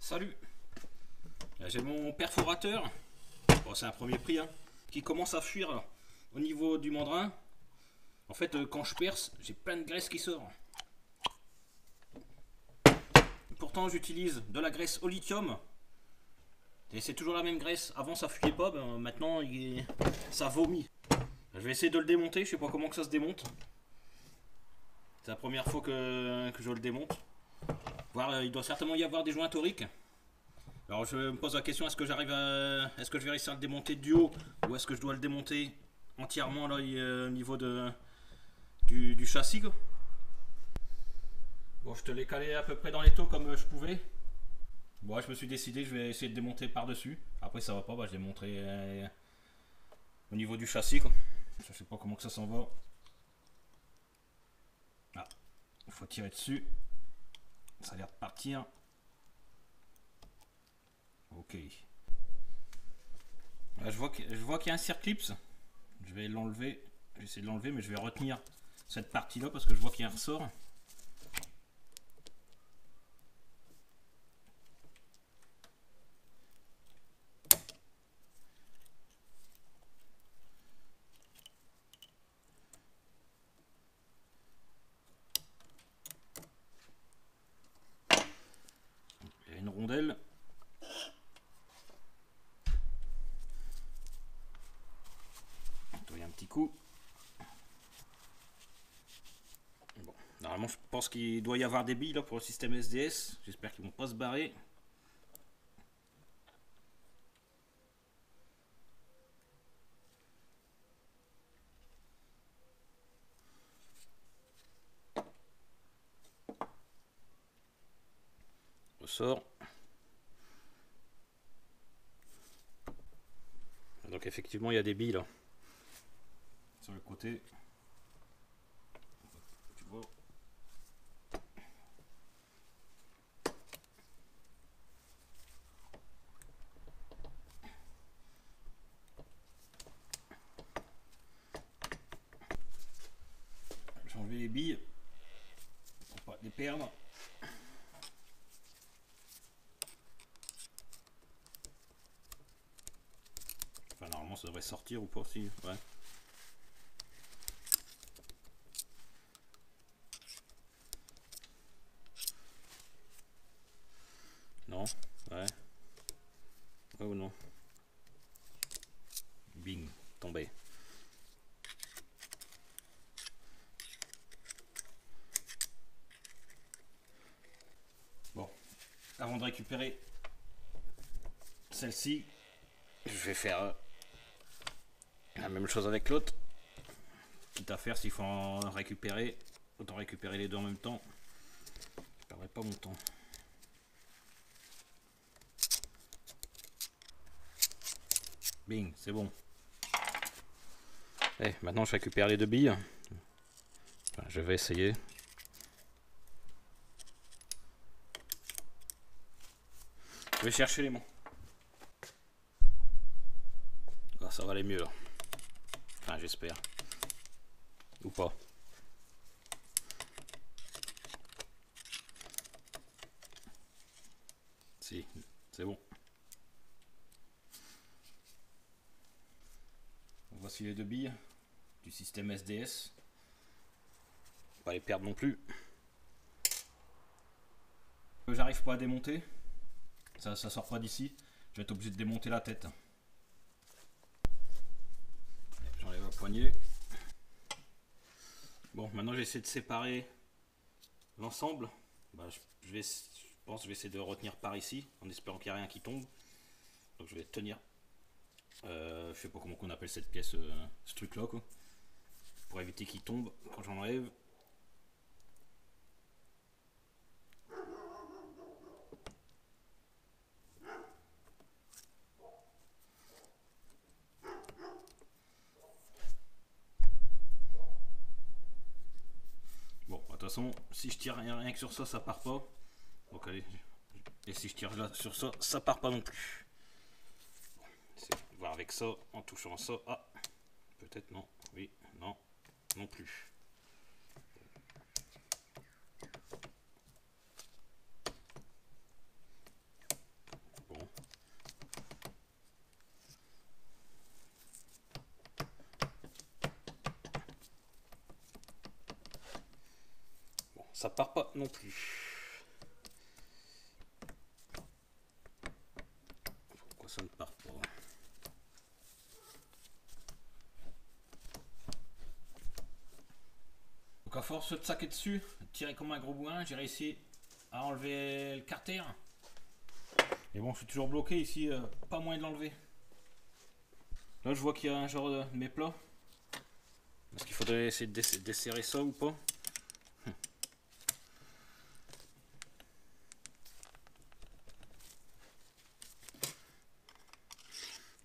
Salut. Là, j'ai mon perforateur, bon, c'est un premier prix, hein, qui commence à fuir là, au niveau du mandrin. En fait, quand je perce, j'ai plein de graisse qui sort. Pourtant, j'utilise de la graisse au lithium. Et c'est toujours la même graisse. Avant, ça fuyait pas, ben, maintenant, ça vomit. Je vais essayer de le démonter, je sais pas comment que ça se démonte. C'est la première fois que je le démonte. Voir, il doit certainement y avoir des joints toriques. Alors je me pose la question, est-ce que j'arrive à... Est-ce que je vais réussir à le démonter du haut, ou est-ce que je dois le démonter entièrement là, au niveau du châssis quoi. Bon, je te l'ai calé à peu près dans les taux comme je pouvais. Bon, je me suis décidé, je vais essayer de démonter par-dessus. Après ça va pas, bah, je démonterai au niveau du châssis quoi. Je sais pas comment que ça s'en va. Ah, il faut tirer dessus. Ça a l'air de partir. Ok. Là, je vois qu'il y a un circlips. Je vais l'enlever. Je vais essayer de l'enlever, mais je vais retenir cette partie-là parce que je vois qu'il y a un ressort. Il y a une rondelle. Il y a un petit coup. Bon. Normalement, je pense qu'il doit y avoir des billes là, pour le système SDS. J'espère qu'ils vont pas se barrer. Ressort. Donc effectivement, il y a des billes là. Sur le côté. Tu vois. J'ai enlevé les billes pour pas les perdre. Enfin, normalement, ça devrait sortir ou pas si. Ouais. Non. Ouais. Ouais ou non. Bing. Tombé. Bon. Avant de récupérer celle-ci, je vais faire la même chose avec l'autre. Quitte à faire, s'il faut en récupérer, autant récupérer les deux en même temps. Je perdrai pas mon temps. Bing, c'est bon. Et maintenant je récupère les deux billes. Enfin, je vais essayer. Je vais chercher les mains. Ah, ça va aller mieux là. Enfin, j'espère. Ou pas. Si, c'est bon. Voici les deux billes du système SDS. Pas les perdre non plus. J'arrive pas à démonter. Ça sort pas d'ici. Je vais être obligé de démonter la tête. J'enlève la poignée. Bon, maintenant j'essaie de séparer l'ensemble. Bah, je pense que je vais essayer de retenir par ici, en espérant qu'il n'y a rien qui tombe. Donc je vais tenir. Je sais pas comment on appelle cette pièce, ce truc là quoi. Pour éviter qu'il tombe quand j'enlève. Bon, de toute façon, si je tire rien que sur ça, ça part pas. Donc allez, et si je tire là sur ça, ça part pas non plus. Bon, voir avec ça, en touchant ça. Ah, peut-être non. Oui, non, non plus. ça part pas non plus. Pourquoi ça ne part pas? Donc à force de saquer dessus, de tirer comme un gros bouin, j'ai réussi à enlever le carter. Et bon, je suis toujours bloqué ici, pas moyen de l'enlever. Là, je vois qu'il y a un genre de méplats. Est-ce qu'il faudrait essayer de desserrer ça ou pas?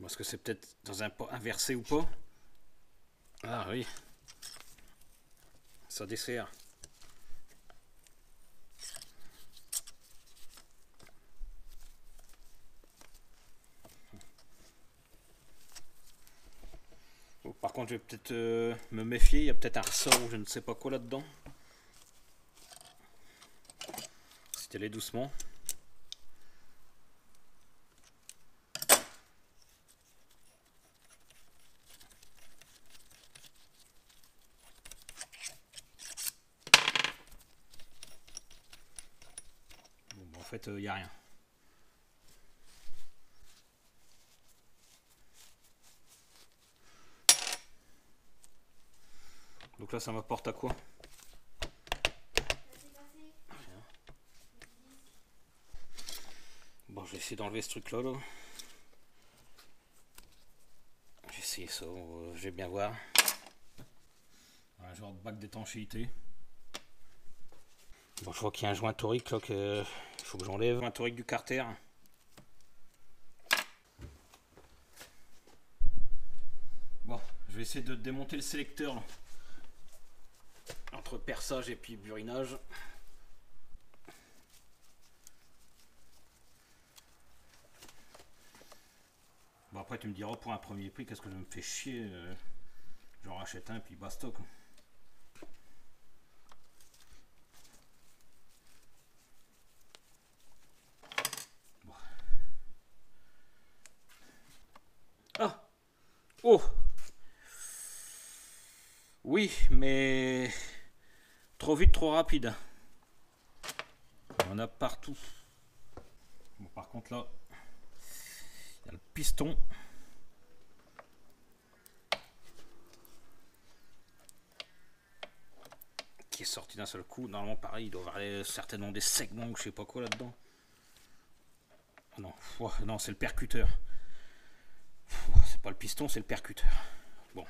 Est-ce que c'est peut-être dans un pas inversé ou pas? Ah oui. Ça dessert. Bon, par contre, je vais peut-être me méfier. Il y a peut-être un ressort ou je ne sais pas quoi là-dedans. C'était allé doucement. Bon, en fait, il n'y a rien. Donc là, ça m'apporte à quoi? Bon, je vais essayer d'enlever ce truc-là. Là. Je vais essayer ça, je vais bien voir. Un genre de bac d'étanchéité. Bon, je vois qu'il y a un joint torique là que il faut que j'enlève. Un joint torique du carter. Bon, je vais essayer de démonter le sélecteur là. Entre perçage et puis burinage. Bon, après tu me diras pour un premier prix, qu'est-ce que je me fais chier, j'en rachète un et puis basta quoi. Bon. Ah. Oh. Oui, mais trop vite, trop rapide. On a partout. Bon, par contre là, il y a le piston. Qui est sorti d'un seul coup. Normalement pareil, il doit y avoir certainement des segments ou je sais pas quoi là-dedans. Oh non, oh, non c'est le percuteur. Oh, c'est pas le piston, c'est le percuteur. Bon.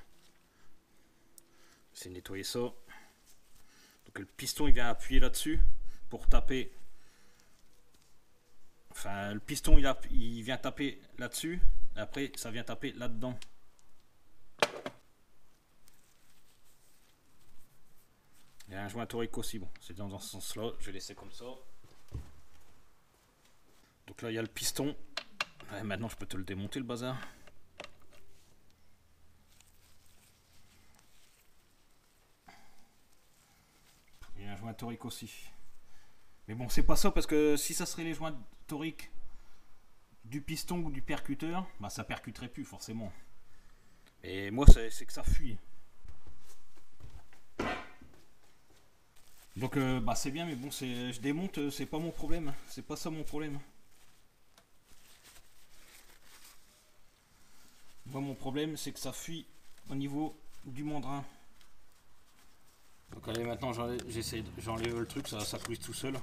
C'est nettoyer ça. Donc le piston il vient appuyer là-dessus pour taper. Enfin le piston il vient taper là-dessus. Après ça vient taper là-dedans. Il y a un joint torique aussi. Bon, c'est dans ce sens-là. Je vais laisser comme ça. Donc là il y a le piston. Ouais, maintenant je peux te le démonter le bazar. Il y a un joint torique aussi. Mais bon, c'est pas ça parce que si ça serait les joints toriques du piston ou du percuteur, bah ça percuterait plus forcément. Et moi, c'est que ça fuit. Donc bah c'est bien, mais bon, je démonte, c'est pas mon problème. C'est pas ça mon problème. Moi, mon problème, c'est que ça fuit au niveau du mandrin. Donc allez, maintenant j'enlève le truc, ça coule tout seul.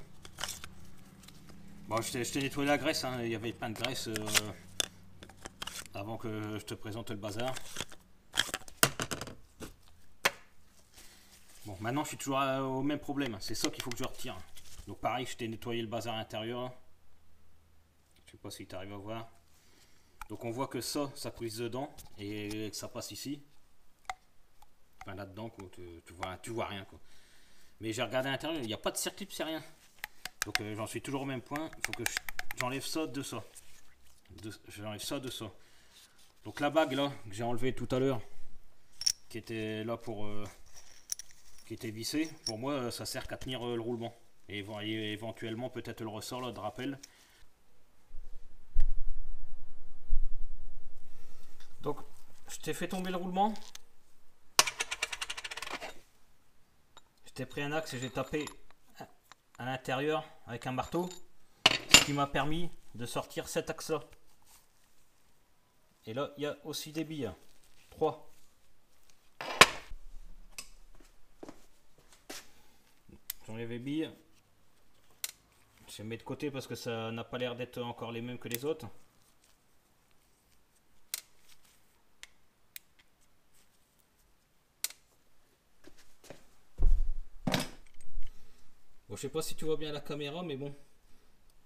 Bon, je t'ai nettoyé la graisse, hein. Il y avait plein de graisse avant que je te présente le bazar. Bon, maintenant je suis toujours au même problème, c'est ça qu'il faut que je retire. Donc pareil, je t'ai nettoyé le bazar intérieur. Je sais pas si tu arrives à voir. Donc on voit que ça prise dedans et que ça passe ici. Enfin là-dedans, tu vois rien quoi. Mais j'ai regardé à l'intérieur, il n'y a pas de circuit, c'est rien. Donc j'en suis toujours au même point. Il faut que j'enlève ça de ça. J'enlève ça de ça. Donc la bague là que j'ai enlevée tout à l'heure, qui était là pour qui était vissée, pour moi ça sert qu'à tenir le roulement. Et éventuellement peut-être le ressort là de rappel. Donc je t'ai fait tomber le roulement. Je t'ai pris un axe et j'ai tapé à l'intérieur avec un marteau, ce qui m'a permis de sortir cet axe là. Et là il y a aussi des billes, 3. J'enlève les billes, je les mets de côté parce que ça n'a pas l'air d'être encore les mêmes que les autres. Bon, je sais pas si tu vois bien la caméra, mais bon,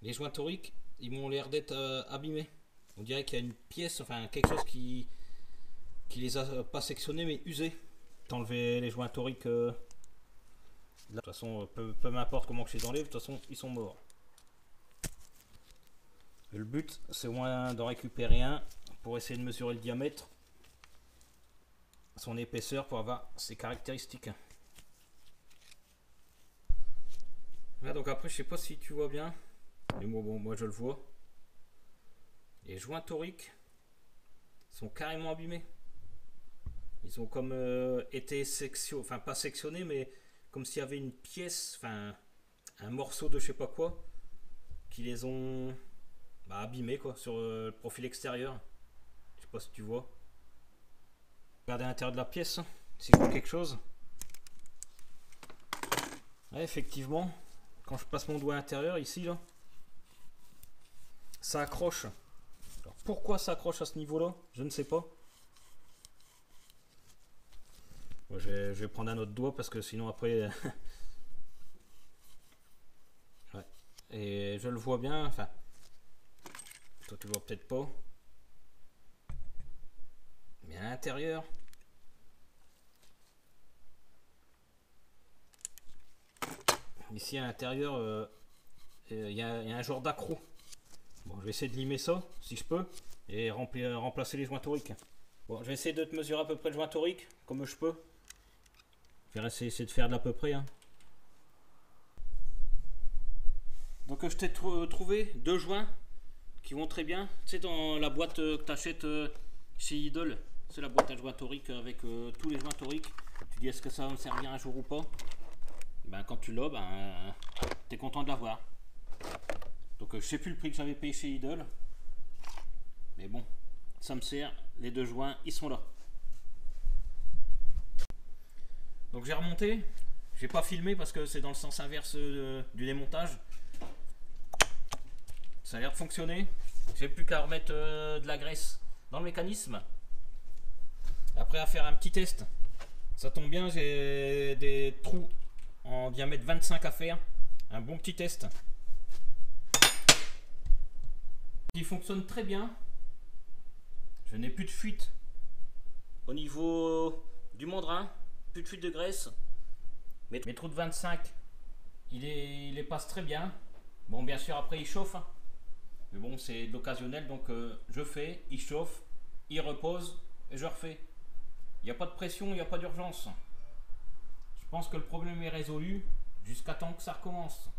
les joints toriques, ils m'ont l'air d'être abîmés. On dirait qu'il y a une pièce, enfin quelque chose qui les a pas sectionnés mais usés. T'enlever les joints toriques. De toute façon, peu m'importe comment je les enlève, de toute façon, ils sont morts. Le but, c'est au moins d'en récupérer un pour essayer de mesurer le diamètre, son épaisseur pour avoir ses caractéristiques. Là, donc après, je sais pas si tu vois bien, mais bon, moi je le vois. Les joints toriques sont carrément abîmés. Ils ont comme été sectionnés, enfin pas sectionnés, mais comme s'il y avait une pièce, enfin un morceau de je sais pas quoi, qui les ont abîmés quoi, sur le profil extérieur. Je sais pas si tu vois. Regardez à l'intérieur de la pièce, si je vois quelque chose. Ouais, effectivement, quand je passe mon doigt à l'intérieur, ici, là, ça accroche. Alors, pourquoi ça accroche à ce niveau-là, je ne sais pas. Bon, je vais prendre un autre doigt parce que sinon après... ouais. Et je le vois bien, enfin... Toi tu le vois peut-être pas. Mais à l'intérieur... Ici à l'intérieur, il y a un genre d'accroc. Bon, je vais essayer de limer ça, si je peux, et remplacer les joints toriques. Bon, je vais essayer de te mesurer à peu près le joint torique, comme je peux. Je vais essayer de faire de l'à peu près. Hein. Donc je t'ai trouvé 2 joints qui vont très bien. Tu sais, dans la boîte que tu achètes chez Idol, c'est la boîte à joints toriques avec tous les joints toriques. Tu dis est-ce que ça va me servir un jour ou pas? Ben, quand tu l'as, tu es content de l'avoir. Donc je sais plus le prix que j'avais payé chez Idol. Mais bon, ça me sert. Les 2 joints, ils sont là. Donc j'ai remonté. J'ai pas filmé parce que c'est dans le sens inverse du démontage. Ça a l'air de fonctionner. J'ai plus qu'à remettre de la graisse dans le mécanisme. Après à faire un petit test. Ça tombe bien, j'ai des trous en diamètre 25 à faire. Un bon petit test. Il fonctionne très bien. Je n'ai plus de fuite au niveau du mandrin. Plus de fuite de graisse. Mes trous de 25, il les passe très bien. Bon, bien sûr, après il chauffe. Hein. Mais bon, c'est de l'occasionnel. Donc je fais, il chauffe, il repose et je refais. Il n'y a pas de pression, il n'y a pas d'urgence. Je pense que le problème est résolu jusqu'à temps que ça recommence.